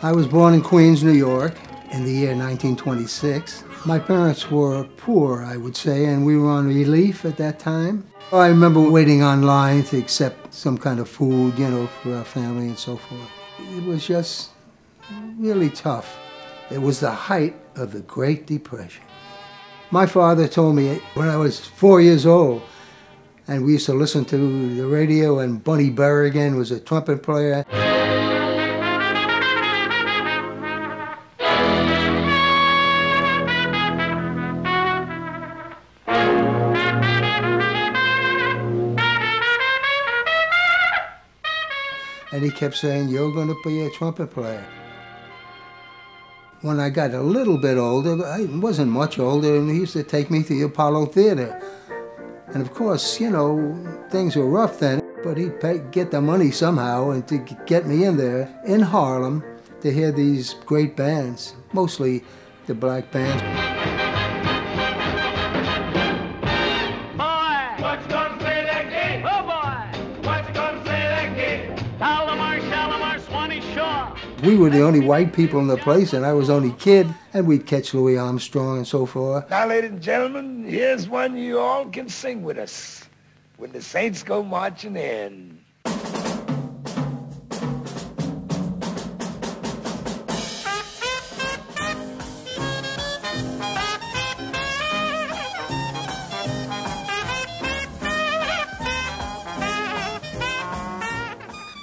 I was born in Queens, New York in the year 1926. My parents were poor, I would say, and we were on relief at that time. I remember waiting online to accept some kind of food, you know, for our family and so forth. It was just really tough. It was the height of the Great Depression. My father told me when I was 4 years old, and we used to listen to the radio, and Bunny Berrigan was a trumpet player. And he kept saying, "You're going to be a trumpet player." When I got a little bit older, I wasn't much older, and he used to take me to the Apollo Theater. And of course, you know, things were rough then, but he'd get the money somehow and to get me in there in Harlem to hear these great bands, mostly the black bands. We were the only white people in the place, and I was only kid, and we'd catch Louis Armstrong and so forth. Now, ladies and gentlemen, here's one you all can sing with us. When the Saints go marching in.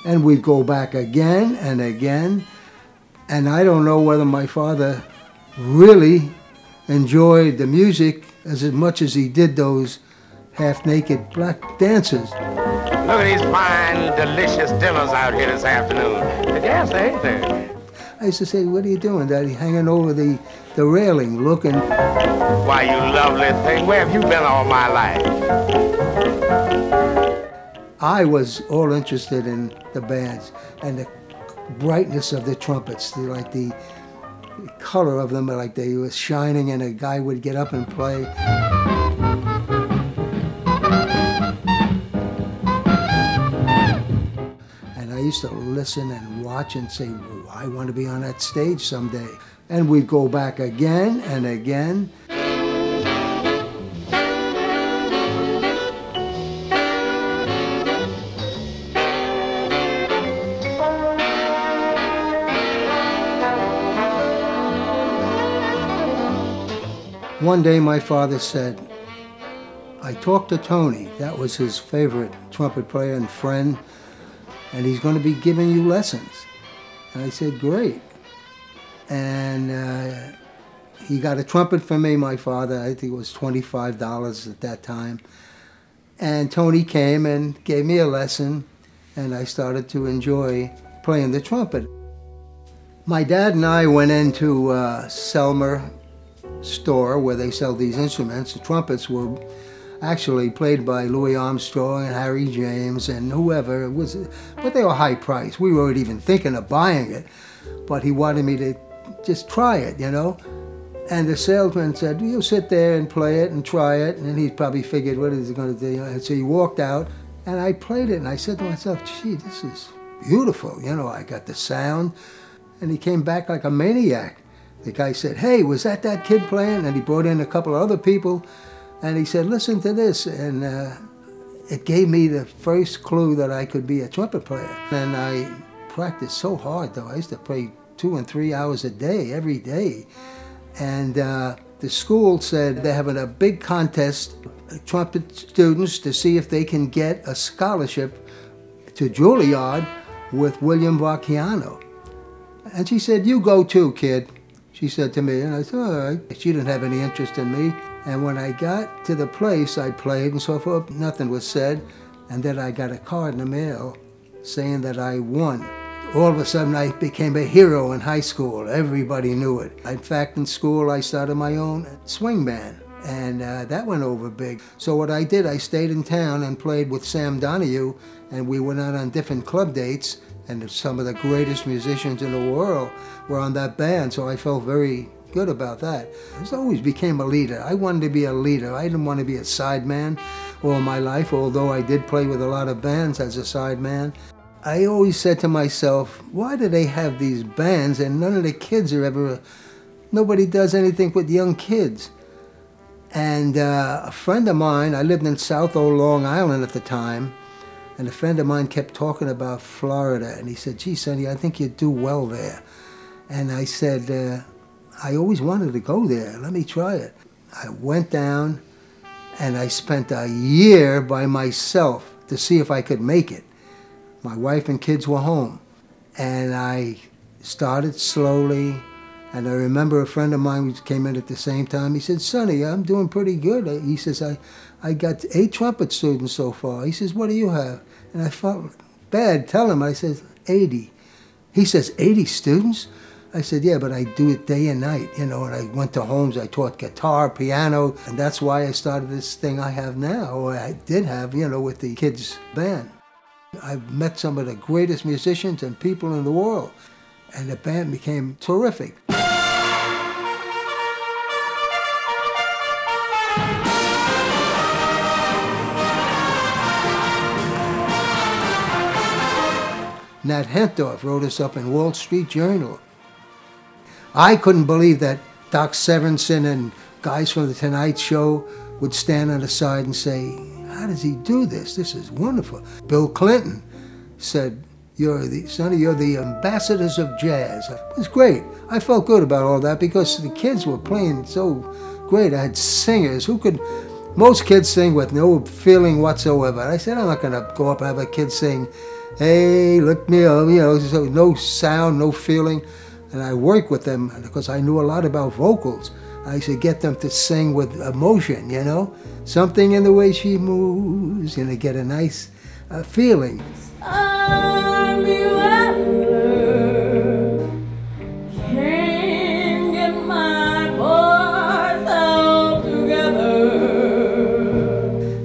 And we'd go back again and again. And I don't know whether my father really enjoyed the music as much as he did those half-naked black dancers. Look at these fine, delicious dinners out here this afternoon. The dance, ain't there? I used to say, "What are you doing, Daddy?" Hanging over the railing, looking. Why, you lovely thing, where have you been all my life? I was all interested in the bands and the brightness of the trumpets, like the color of them, like they were shining, and a guy would get up and play. And I used to listen and watch and say, "Well, I want to be on that stage someday." And we'd go back again and again. One day my father said, "I talked to Tony," that was his favorite trumpet player and friend, "and he's going to be giving you lessons." And I said, "Great." And he got a trumpet for me, my father. I think it was $25 at that time. And Tony came and gave me a lesson, and I started to enjoy playing the trumpet. My dad and I went into Selmer store where they sell these instruments. The trumpets were actually played by Louis Armstrong and Harry James and whoever it was, but they were high priced. We weren't even thinking of buying it, but he wanted me to just try it, you know. And the salesman said, "You sit there and play it and try it," and he probably figured, what is he going to do? And so he walked out, and I played it, and I said to myself, "Gee, this is beautiful." You know, I got the sound, and he came back like a maniac. The guy said, "Hey, was that kid playing?" And he brought in a couple of other people, and he said, "Listen to this." And it gave me the first clue that I could be a trumpet player. And I practiced so hard, though. I used to play 2 and 3 hours a day, every day. And the school said they're having a big contest, trumpet students, to see if they can get a scholarship to Juilliard with William Vacchiano. And she said, "You go too, kid," she said to me. And I said, "All right." She didn't have any interest in me. And when I got to the place, I played and so forth. Nothing was said. And then I got a card in the mail saying that I won. All of a sudden, I became a hero in high school. Everybody knew it. In fact, in school, I started my own swing band, and that went over big. So what I did, I stayed in town and played with Sam Donahue, and we went out on different club dates, and some of the greatest musicians in the world were on that band, so I felt very good about that. I always became a leader. I wanted to be a leader. I didn't want to be a sideman all my life, although I did play with a lot of bands as a sideman. I always said to myself, why do they have these bands and none of the kids are ever, nobody does anything with young kids? And a friend of mine, I lived in South Old Long Island at the time, and a friend of mine kept talking about Florida, and he said, gee, Sonny, I think you'd do well there. And I said, I always wanted to go there, let me try it. I went down, and I spent a year by myself to see if I could make it. My wife and kids were home, and I started slowly, and I remember a friend of mine who came in at the same time. He said, Sonny, I'm doing pretty good. He says, I got 8 trumpet students so far. He says, what do you have? And I felt bad telling him. I said, 80. He says, 80 students? I said, yeah, but I do it day and night, you know, and I went to homes, I taught guitar, piano, and that's why I started this thing I have now, or I did have, you know, with the kids' band. I've met some of the greatest musicians and people in the world, and the band became terrific. Nat Hentorf wrote us up in Wall Street Journal. I couldn't believe that Doc Severinsen and guys from The Tonight Show would stand on the side and say, how does he do this? This is wonderful. Bill Clinton said, Sonny, you're the ambassadors of jazz. It was great. I felt good about all that because the kids were playing so great. I had singers who could, most kids sing with no feeling whatsoever. I said, I'm not going to go up and have a kid sing, hey, look me up, you know, so no sound, no feeling. And I worked with them because I knew a lot about vocals. I used to get them to sing with emotion, you know? Something in the way she moves, and they get a nice feeling.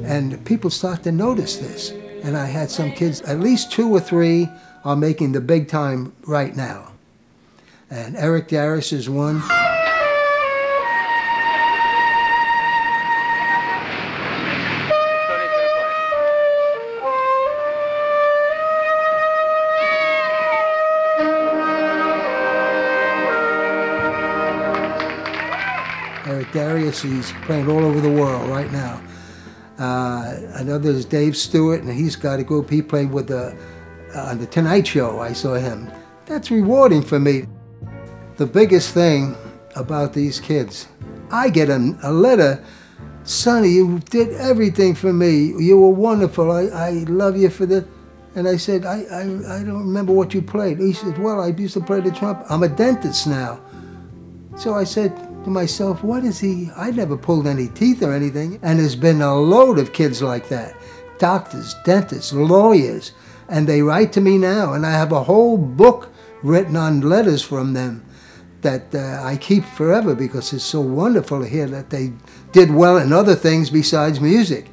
And people start to notice this. And I had some kids, at least 2 or 3 are making the big time right now. And Eric Darris is one. Eric Darris, he's playing all over the world right now. I know there's Dave Stewart, and he's got a group. He played with on The Tonight Show. I saw him. That's rewarding for me. The biggest thing about these kids, I get a letter, Sonny, you did everything for me. You were wonderful. I love you for the... And I said, I don't remember what you played. He said, well, I used to play the trumpet. I'm a dentist now. So I said to myself, what is he? I never pulled any teeth or anything. And there's been a load of kids like that. Doctors, dentists, lawyers. And they write to me now. And I have a whole book written on letters from them that I keep forever because it's so wonderful to hear that they did well in other things besides music.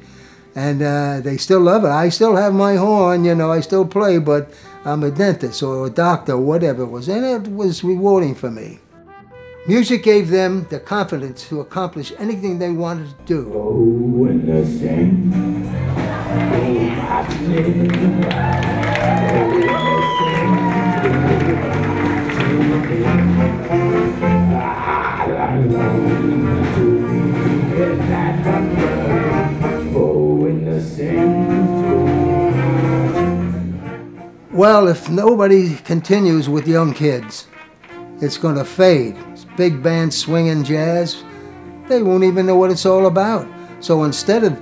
And they still love it. I still have my horn, you know, I still play, but I'm a dentist or a doctor or whatever it was. And it was rewarding for me. Music gave them the confidence to accomplish anything they wanted to do. Oh, and the same. Well, if nobody continues with young kids, it's going to fade. Big band swinging jazz, they won't even know what it's all about. So instead of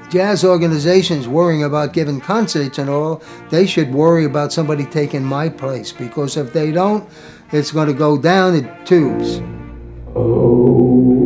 jazz organizations worrying about giving concerts and all, they should worry about somebody taking my place, because if they don't, it's going to go down the tubes. Oh.